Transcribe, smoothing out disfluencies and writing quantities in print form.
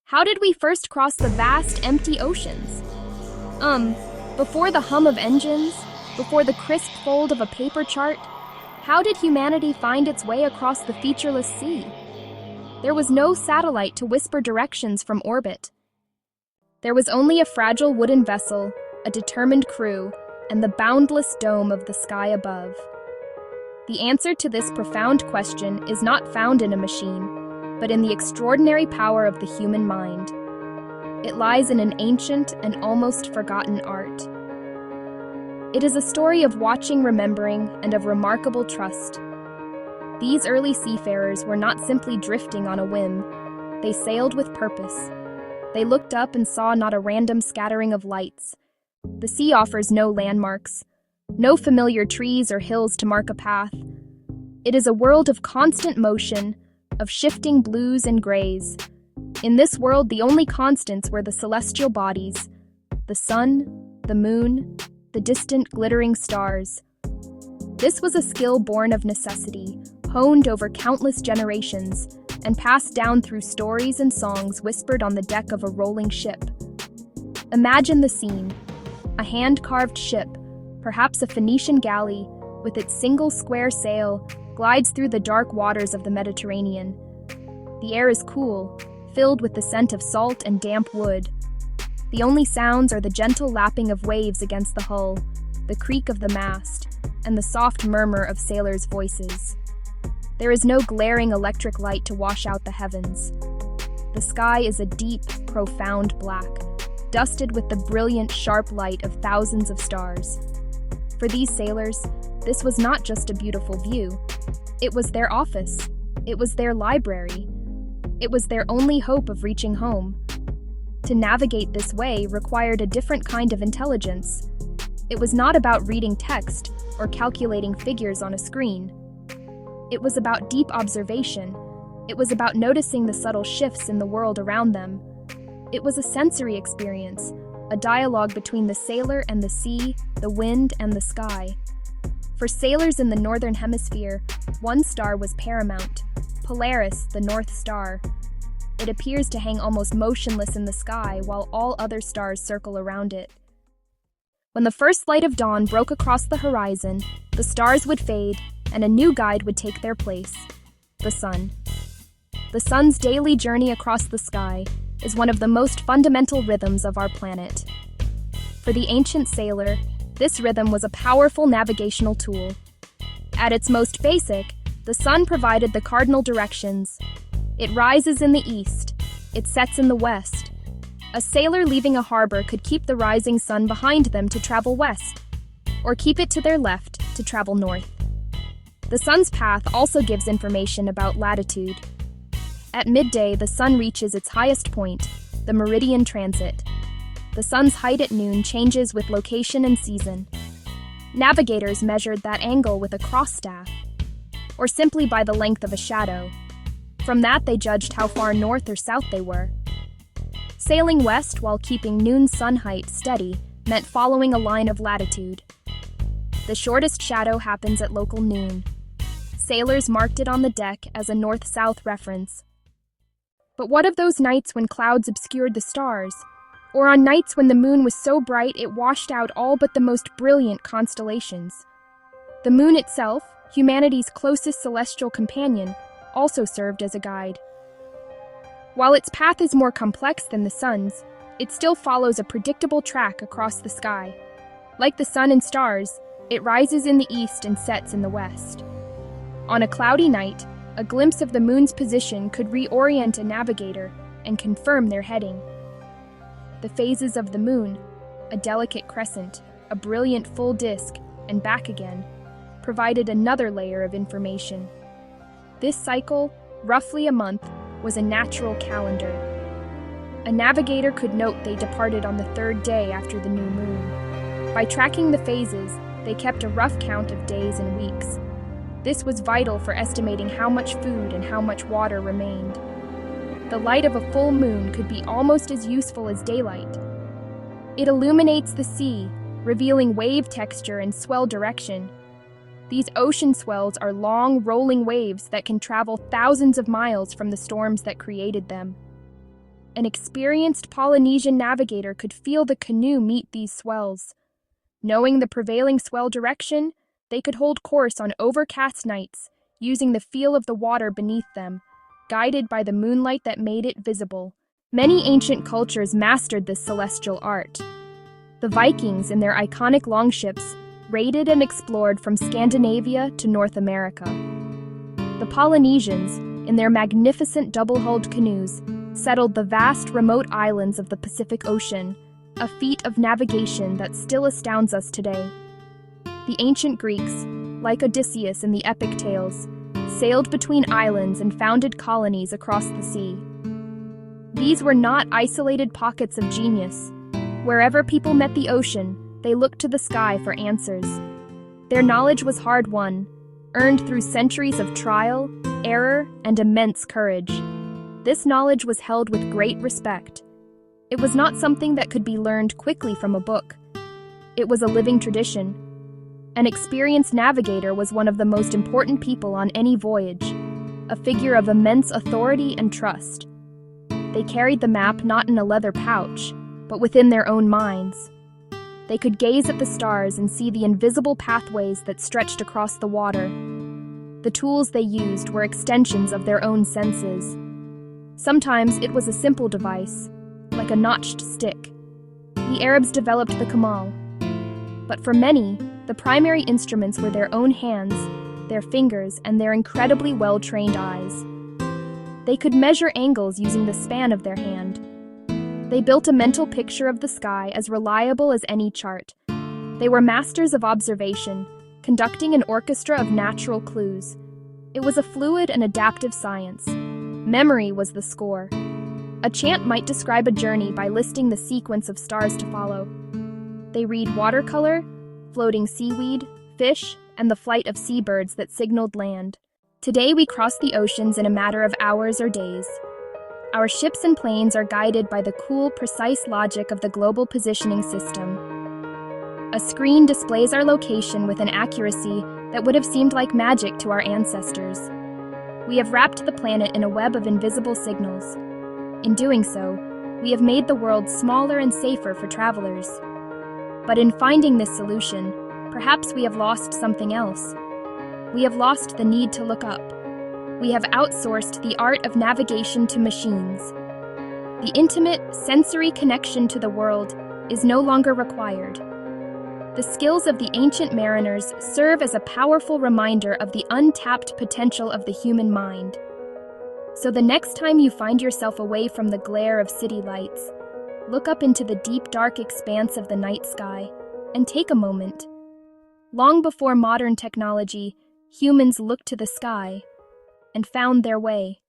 How did we first cross the vast, empty oceans? Before the hum of engines, before the crisp fold of a paper chart, how did humanity find its way across the featureless sea? There was no satellite to whisper directions from orbit. There was only a fragile wooden vessel, a determined crew, and the boundless dome of the sky above. The answer to this profound question is not found in a machine, but in the extraordinary power of the human mind. It lies in an ancient and almost forgotten art. It is a story of watching, remembering, and of remarkable trust. These early seafarers were not simply drifting on a whim. They sailed with purpose. They looked up and saw not a random scattering of lights. The sea offers no landmarks, no familiar trees or hills to mark a path. It is a world of constant motion, of shifting blues and grays. In this world, the only constants were the celestial bodies, the sun, the moon, the distant glittering stars. This was a skill born of necessity, honed over countless generations, and passed down through stories and songs whispered on the deck of a rolling ship. Imagine the scene. A hand-carved ship, perhaps a Phoenician galley, with its single square sail, glides through the dark waters of the Mediterranean. The air is cool, filled with the scent of salt and damp wood. The only sounds are the gentle lapping of waves against the hull, the creak of the mast, and the soft murmur of sailors' voices. There is no glaring electric light to wash out the heavens. The sky is a deep, profound black, dusted with the brilliant, sharp light of thousands of stars. For these sailors, this was not just a beautiful view. It was their office. It was their library. It was their only hope of reaching home. To navigate this way required a different kind of intelligence. It was not about reading text or calculating figures on a screen. It was about deep observation. It was about noticing the subtle shifts in the world around them. It was a sensory experience, a dialogue between the sailor and the sea, the wind and the sky. For sailors in the Northern Hemisphere, one star was paramount, Polaris, the North Star. It appears to hang almost motionless in the sky while all other stars circle around it. When the first light of dawn broke across the horizon, the stars would fade and a new guide would take their place, the sun. The sun's daily journey across the sky is one of the most fundamental rhythms of our planet. For the ancient sailor, this rhythm was a powerful navigational tool. At its most basic, the sun provided the cardinal directions. It rises in the east. It sets in the west. A sailor leaving a harbor could keep the rising sun behind them to travel west, or keep it to their left to travel north. The sun's path also gives information about latitude. At midday, the sun reaches its highest point, the meridian transit. The sun's height at noon changes with location and season. Navigators measured that angle with a cross staff, or simply by the length of a shadow. From that, they judged how far north or south they were. Sailing west while keeping noon sun height steady meant following a line of latitude. The shortest shadow happens at local noon. Sailors marked it on the deck as a north-south reference. But what of those nights when clouds obscured the stars? Or on nights when the moon was so bright it washed out all but the most brilliant constellations? The moon itself, humanity's closest celestial companion, also served as a guide. While its path is more complex than the sun's, it still follows a predictable track across the sky. Like the sun and stars, it rises in the east and sets in the west. On a cloudy night, a glimpse of the moon's position could reorient a navigator and confirm their heading. The phases of the moon, a delicate crescent, a brilliant full disk, and back again, provided another layer of information. This cycle, roughly a month, was a natural calendar. A navigator could note they departed on the third day after the new moon. By tracking the phases, they kept a rough count of days and weeks. This was vital for estimating how much food and how much water remained. The light of a full moon could be almost as useful as daylight. It illuminates the sea, revealing wave texture and swell direction. These ocean swells are long, rolling waves that can travel thousands of miles from the storms that created them. an experienced Polynesian navigator could feel the canoe meet these swells. Knowing the prevailing swell direction, they could hold course on overcast nights, using the feel of the water beneath them, guided by the moonlight that made it visible. Many ancient cultures mastered this celestial art. The Vikings, in their iconic longships, raided and explored from Scandinavia to North America. The Polynesians, in their magnificent double-hulled canoes, settled the vast remote islands of the Pacific Ocean, a feat of navigation that still astounds us today. The ancient Greeks, like Odysseus in the epic tales, sailed between islands and founded colonies across the sea. These were not isolated pockets of genius. Wherever people met the ocean, they looked to the sky for answers. Their knowledge was hard-won, earned through centuries of trial, error, and immense courage. This knowledge was held with great respect. It was not something that could be learned quickly from a book. It was a living tradition. An experienced navigator was one of the most important people on any voyage, a figure of immense authority and trust. They carried the map not in a leather pouch, but within their own minds. They could gaze at the stars and see the invisible pathways that stretched across the water. The tools they used were extensions of their own senses. Sometimes it was a simple device, like a notched stick. The Arabs developed the kamal. But for many, the primary instruments were their own hands, their fingers, and their incredibly well-trained eyes. They could measure angles using the span of their hand. They built a mental picture of the sky as reliable as any chart. They were masters of observation, conducting an orchestra of natural clues. It was a fluid and adaptive science. Memory was the score. A chant might describe a journey by listing the sequence of stars to follow. They read watercolor, floating seaweed, fish, and the flight of seabirds that signaled land. Today we cross the oceans in a matter of hours or days. Our ships and planes are guided by the cool, precise logic of the global positioning system. A screen displays our location with an accuracy that would have seemed like magic to our ancestors. We have wrapped the planet in a web of invisible signals. In doing so, we have made the world smaller and safer for travelers. But in finding this solution, perhaps we have lost something else. We have lost the need to look up. We have outsourced the art of navigation to machines. The intimate, sensory connection to the world is no longer required. The skills of the ancient mariners serve as a powerful reminder of the untapped potential of the human mind. So the next time you find yourself away from the glare of city lights, look up into the deep, dark expanse of the night sky and take a moment. Long before modern technology, humans looked to the sky and found their way.